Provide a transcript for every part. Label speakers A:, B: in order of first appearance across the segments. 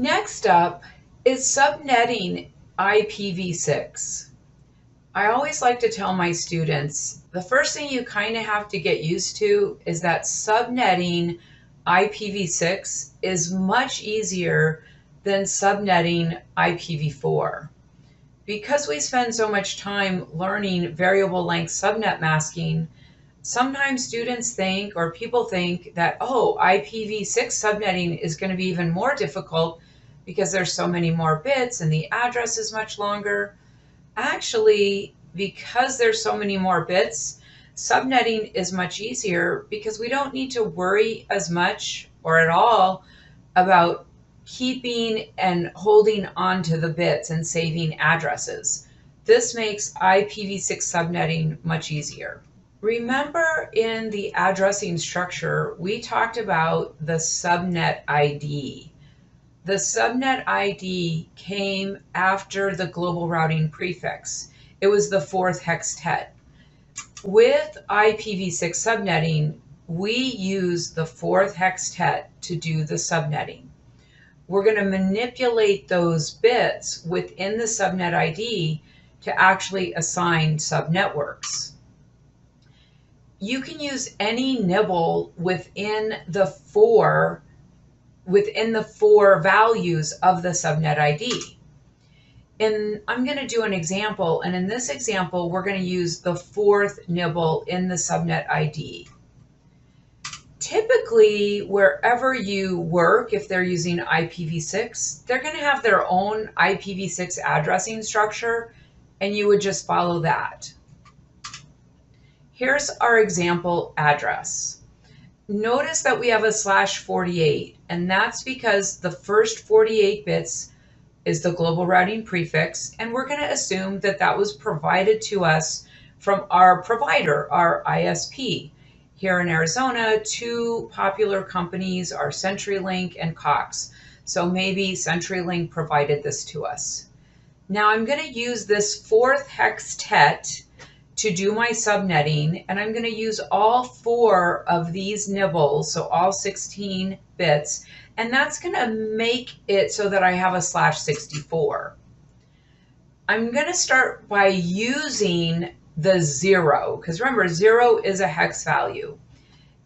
A: Next up is subnetting IPv6. I always like to tell my students, the first thing you kind of have to get used to is that subnetting IPv6 is much easier than subnetting IPv4. Because we spend so much time learning variable length subnet masking, sometimes students think or people think that, oh, IPv6 subnetting is going to be even more difficult because there's so many more bits and the address is much longer. Actually, because there's so many more bits, subnetting is much easier because we don't need to worry as much or at all about keeping and holding on to the bits and saving addresses. This makes IPv6 subnetting much easier. Remember in the addressing structure, we talked about the subnet ID. The subnet ID came after the global routing prefix. It was the fourth hextet. With IPv6 subnetting, we use the fourth hextet to do the subnetting. We're going to manipulate those bits within the subnet ID to actually assign subnetworks. You can use any nibble within the four values of the subnet ID. And I'm going to do an example, and in this example, we're going to use the fourth nibble in the subnet ID. Typically, wherever you work, if they're using IPv6, they're going to have their own IPv6 addressing structure, and you would just follow that. Here's our example address. Notice that we have a /48, and that's because the first 48 bits is the global routing prefix, and we're going to assume that that was provided to us from our provider, our ISP. Here in Arizona, two popular companies are CenturyLink and Cox. So maybe CenturyLink provided this to us. Now I'm going to use this fourth hextet to do my subnetting, and I'm going to use all four of these nibbles, so all 16 bits, and that's going to make it so that I have a /64. I'm going to start by using the 0, because remember, 0 is a hex value.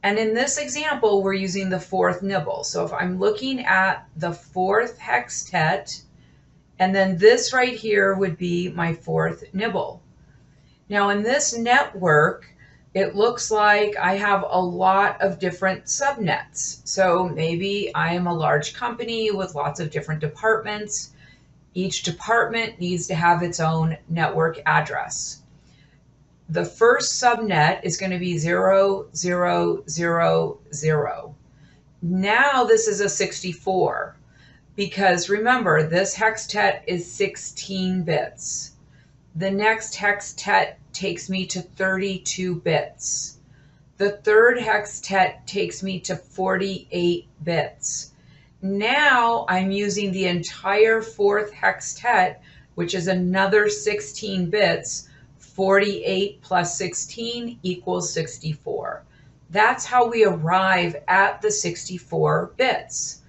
A: And in this example, we're using the fourth nibble. So if I'm looking at the fourth hextet, and then this right here would be my fourth nibble. Now in this network, it looks like I have a lot of different subnets. So maybe I am a large company with lots of different departments. Each department needs to have its own network address. The first subnet is going to be 0, 0, 0, 0. Now this is a 64 because remember, this hextet is 16 bits. The next hextet takes me to 32 bits. The third hextet takes me to 48 bits. Now I'm using the entire fourth hextet, which is another 16 bits. 48 plus 16 equals 64. That's how we arrive at the 64 bits.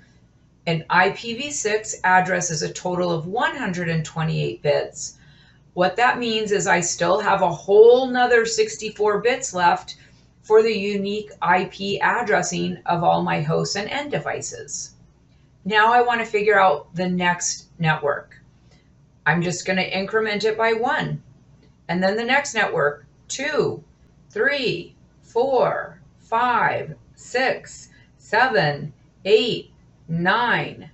A: An IPv6 address is a total of 128 bits. What that means is I still have a whole nother 64 bits left for the unique IP addressing of all my hosts and end devices. Now I want to figure out the next network. I'm just going to increment it by 1. And then the next network, 2, 3, 4, 5, 6, 7, 8, 9.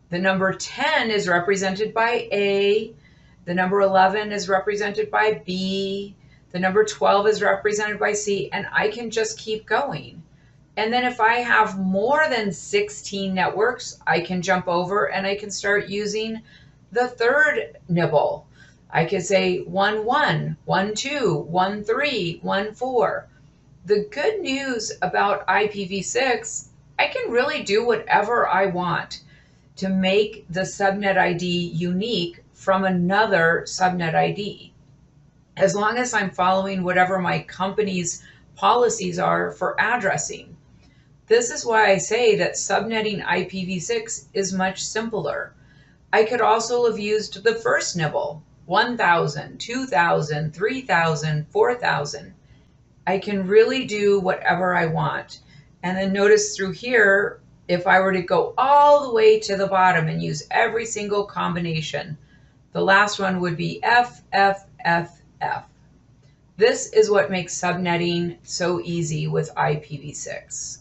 A: The number 10 is represented by A. The number 11 is represented by B. The number 12 is represented by C. And I can just keep going. And then if I have more than 16 networks, I can jump over and I can start using the third nibble. I could say 1, 1, 1, 2, 1, 3, 1, 4. The good news about IPv6, I can really do whatever I want to make the subnet ID unique from another subnet ID, as long as I'm following whatever my company's policies are for addressing. This is why I say that subnetting IPv6 is much simpler. I could also have used the first nibble, 1,000, 2,000, 3,000, 4,000. I can really do whatever I want. And then notice through here, if I were to go all the way to the bottom and use every single combination, the last one would be F, F, F, F. This is what makes subnetting so easy with IPv6.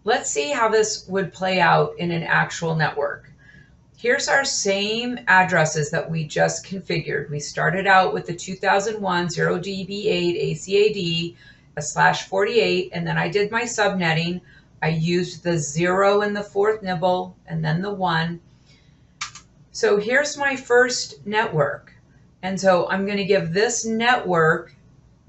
A: Let's see how this would play out in an actual network. Here's our same addresses that we just configured. We started out with the 2001 0db8 ACAD /48, and then I did my subnetting. I used the 0 in the fourth nibble and then the 1. So here's my first network. And so I'm going to give this network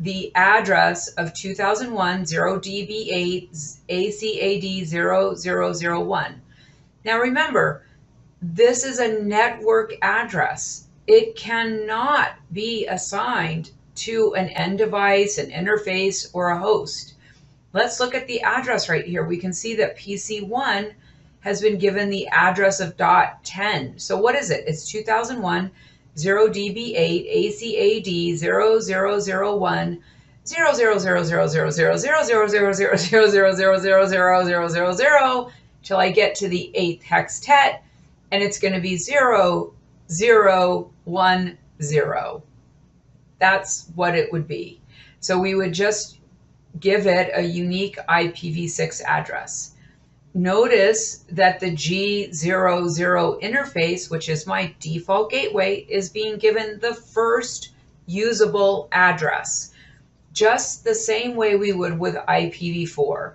A: the address of 2001 0db8 ACAD 0001. Now remember, this is a network address. It cannot be assigned to an end device, an interface, or a host. Let's look at the address right here. We can see that PC1 has been given the address of .10. So what is it? It's 2001 0db8 ACAD 0001 00000000000000000 till I get to the 8th hextet, and it's going to be 0010. That's what it would be. So we would just give it a unique IPv6 address. Notice that the G00 interface, which is my default gateway, is being given the first usable address, just the same way we would with IPv4.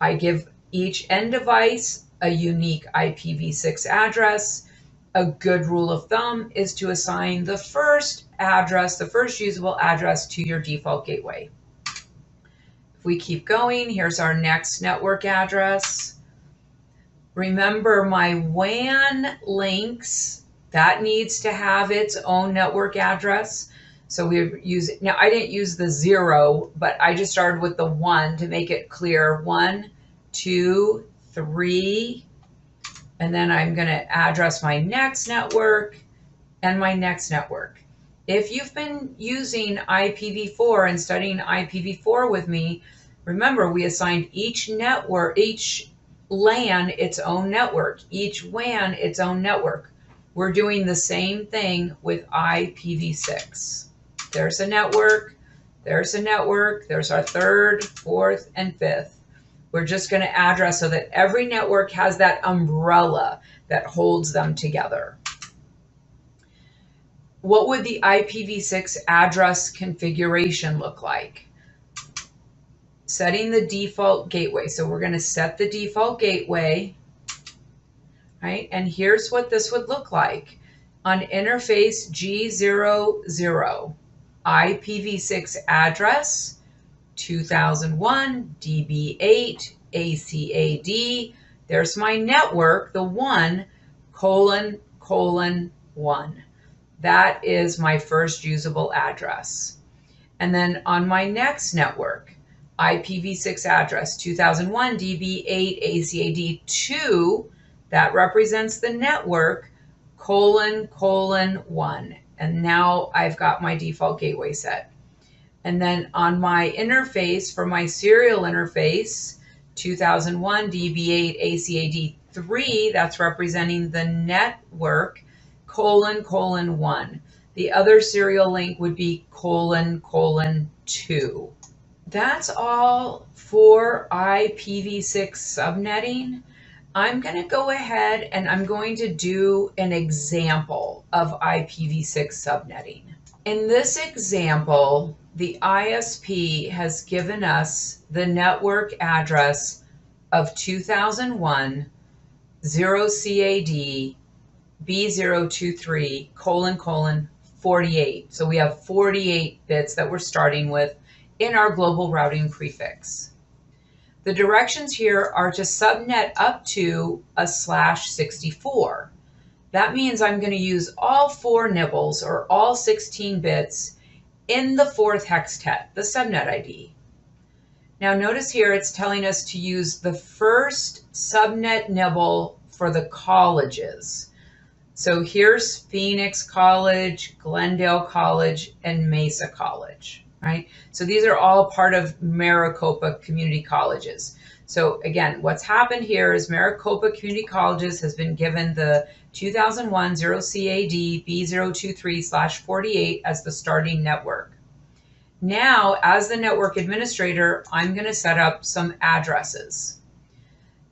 A: I give each end device a unique IPv6 address. A good rule of thumb is to assign the first address, the first usable address, to your default gateway. If we keep going, here's our next network address. Remember, my WAN links, that needs to have its own network address. So we use, now I didn't use the 0, but I just started with the 1 to make it clear. 1, 2, 3, and then I'm going to address my next network and my next network. If you've been using IPv4 and studying IPv4 with me, remember we assigned each network, each LAN its own network, each WAN its own network. We're doing the same thing with IPv6. There's a network, there's a network, there's our 3rd, 4th, and 5th. We're just going to address so that every network has that umbrella that holds them together. What would the IPv6 address configuration look like? Setting the default gateway. So we're going to set the default gateway, right? And here's what this would look like. On interface G00, IPv6 address, 2001 DB8 ACAD. There's my network, the 1:::1. That is my first usable address. And then on my next network, IPv6 address 2001 DB8 ACAD 2, that represents the network, : 1. And now I've got my default gateway set. And then on my interface, for my serial interface, 2001 DB8 ACAD 3, that's representing the network, : 1. The other serial link would be : 2. That's all for IPv6 subnetting. I'm going to go ahead and I'm going to do an example of IPv6 subnetting. In this example, the ISP has given us the network address of 2001 0CAD B023 : 48. So we have 48 bits that we're starting with in our global routing prefix. The directions here are to subnet up to a /64. That means I'm going to use all 4 nibbles, or all 16 bits, in the 4th hextet, the subnet ID. Now notice here it's telling us to use the first subnet nibble for the colleges. So here's Phoenix College, Glendale College, and Mesa College, right? So these are all part of Maricopa Community Colleges. So again, what's happened here is Maricopa Community Colleges has been given the 2001 0CAD B023/48 as the starting network. Now, as the network administrator, I'm going to set up some addresses.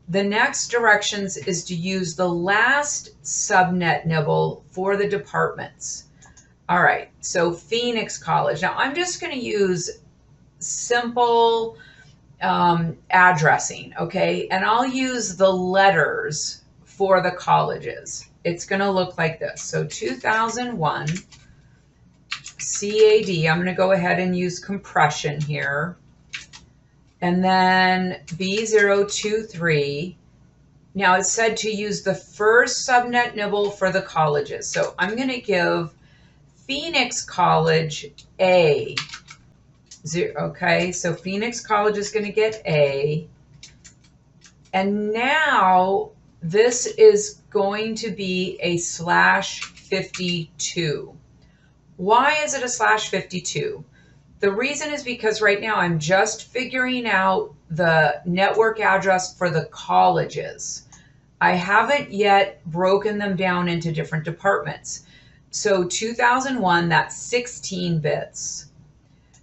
A: The next directions is to use the last subnet nibble for the departments. All right, so Phoenix College. Now, I'm just going to use simple addressing, okay? And I'll use the letters for the colleges. It's going to look like this. So 2001 CAD, I'm going to go ahead and use compression here. And then B023. Now it's said to use the first subnet nibble for the colleges. So I'm going to give Phoenix College A. Okay, so Phoenix College is going to get A. And now this is going to be a /52. Why is it a /52? The reason is because right now I'm just figuring out the network address for the colleges. I haven't yet broken them down into different departments. So 2001, that's 16 bits.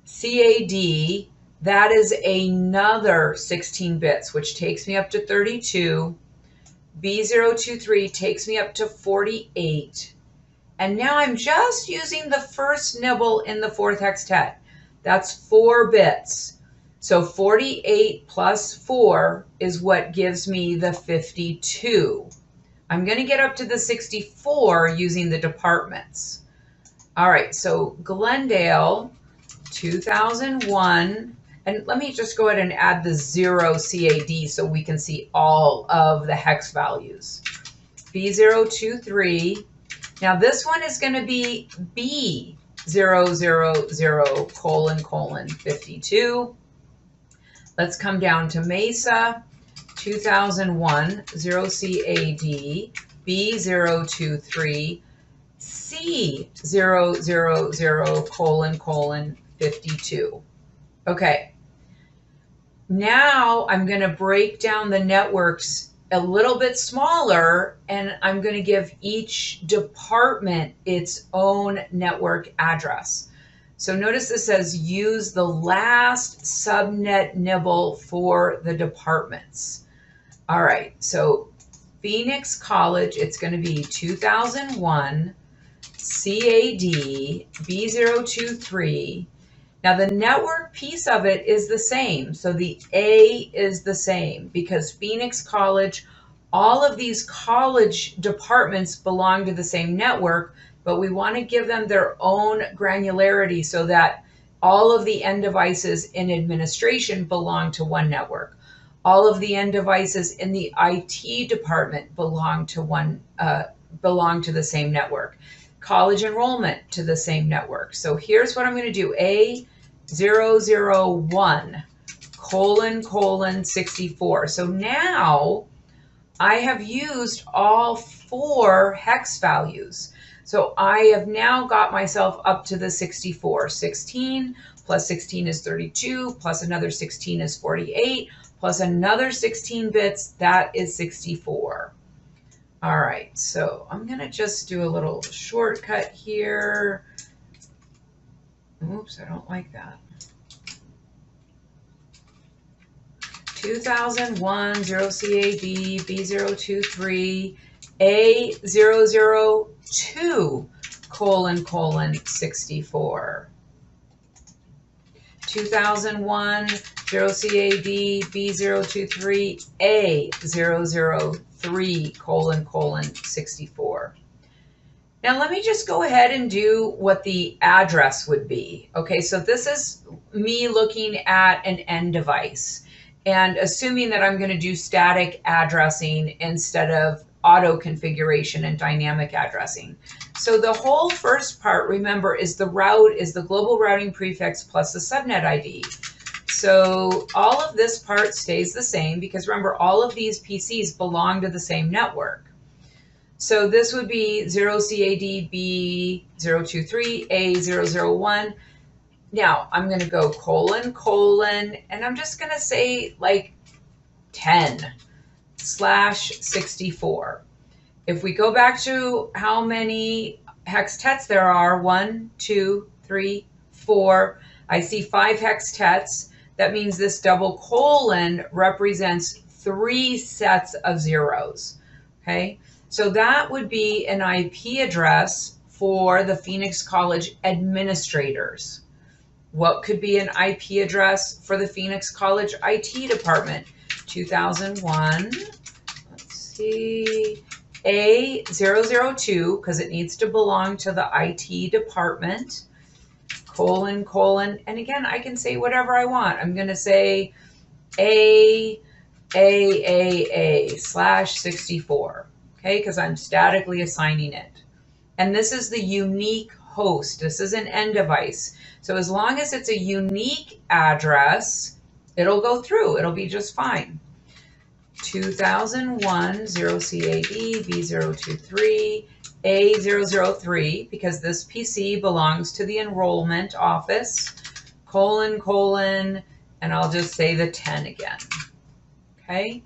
A: CAD, that is another 16 bits, which takes me up to 32. B023 takes me up to 48. And now I'm just using the first nibble in the fourth hextet. That's 4 bits. So 48 plus 4 is what gives me the 52. I'm going to get up to the 64 using the departments. All right, so Glendale, 2001. And let me just go ahead and add the 0 CAD so we can see all of the hex values. B023. Now this one is going to be B000::52. Let's come down to Mesa, 2001, 0CAD, B023, C000::52. Okay. Now I'm going to break down the networks a little bit smaller, and I'm going to give each department its own network address. So notice this says use the last subnet nibble for the departments. All right, so Phoenix College, it's going to be 2001 CAD B023. Now the network piece of it is the same. So the A is the same because Phoenix College, all of these college departments belong to the same network, but we want to give them their own granularity so that all of the end devices in administration belong to one network. All of the end devices in the IT department belong to the same network. College enrollment to the same network. So here's what I'm going to do. A001::64. So now I have used all 4 hex values. So I have now got myself up to the 64. 16 plus 16 is 32, plus another 16 is 48, plus another 16 bits, that is 64. All right, so I'm going to just do a little shortcut here. Oops, I don't like that. 2001 0CAD B023 A002::64. 2001 0CAD B023 A003::64. Now let me just go ahead and do what the address would be. Okay, so this is me looking at an end device and assuming that I'm going to do static addressing instead of auto configuration and dynamic addressing. So the whole first part, remember, is the route, is the global routing prefix plus the subnet ID. So all of this part stays the same because remember, all of these PCs belong to the same network. So this would be 0CAD B023 A001. Now I'm going to go colon, colon, and I'm just going to say like 10/64. If we go back to how many hextets there are, 1, 2, 3, 4, I see 5 hextets. That means this double colon represents 3 sets of zeros, okay? So that would be an IP address for the Phoenix College administrators. What could be an IP address for the Phoenix College IT department? 2001, let's see, A002, because it needs to belong to the IT department, colon, colon, and again, I can say whatever I want. I'm going to say A/64, okay, because I'm statically assigning it. And this is the unique host. This is an end device. So as long as it's a unique address, it'll go through. It'll be just fine. 2001 0CAD B023 A003, because this PC belongs to the enrollment office, colon, colon, and I'll just say the 10 again. Okay.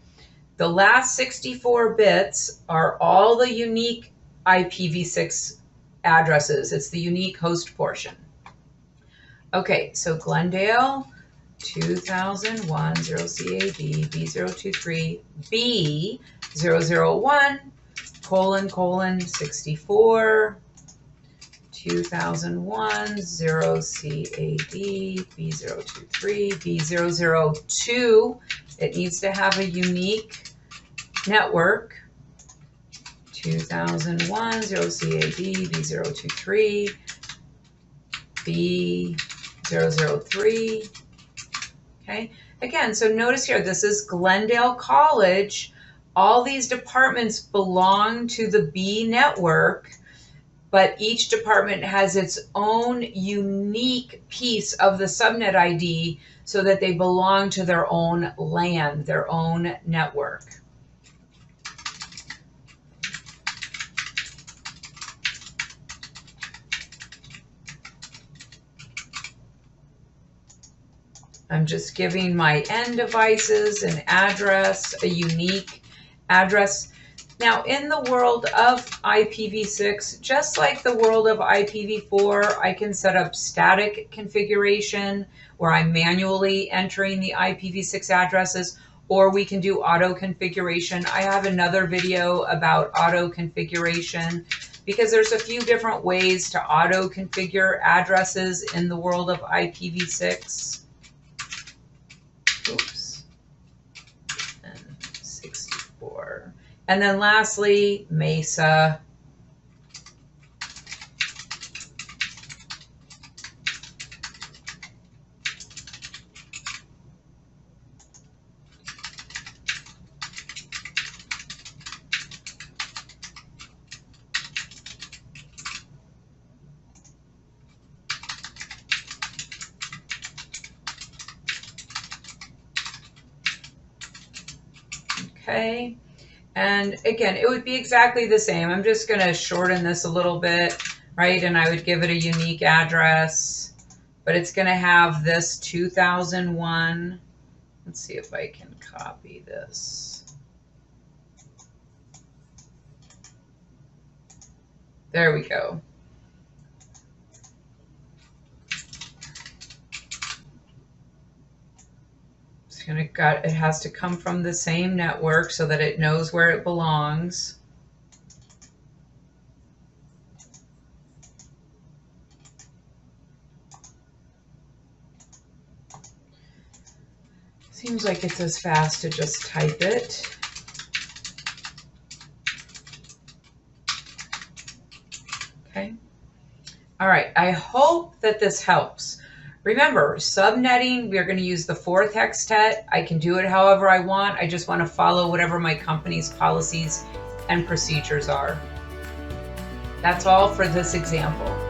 A: The last 64 bits are all the unique IPv6 addresses. It's the unique host portion. Okay, so Glendale 2001 0CAD B023 B001 colon, colon, 64 2001 0CAD B023 B002. It needs to have a unique network. 2001 0CAD B023 B003. Okay, again, so notice here, this is Glendale College. All these departments belong to the B network, but each department has its own unique piece of the subnet ID so that they belong to their own LAN, their own network. I'm just giving my end devices an address, a unique address. Now, in the world of IPv6, just like the world of IPv4, I can set up static configuration where I'm manually entering the IPv6 addresses, or we can do auto configuration. I have another video about auto configuration because there's a few different ways to auto configure addresses in the world of IPv6. Oops, and 64. And then lastly, Mesa. Okay, and again, it would be exactly the same. I'm just going to shorten this a little bit, right? And I would give it a unique address, but it's going to have this 2001. Let's see if I can copy this. There we go. It has to come from the same network so that it knows where it belongs. Seems like it's as fast to just type it. Okay. All right. I hope that this helps. Remember, subnetting, we're going to use the 4th hextet. I can do it however I want. I just want to follow whatever my company's policies and procedures are. That's all for this example.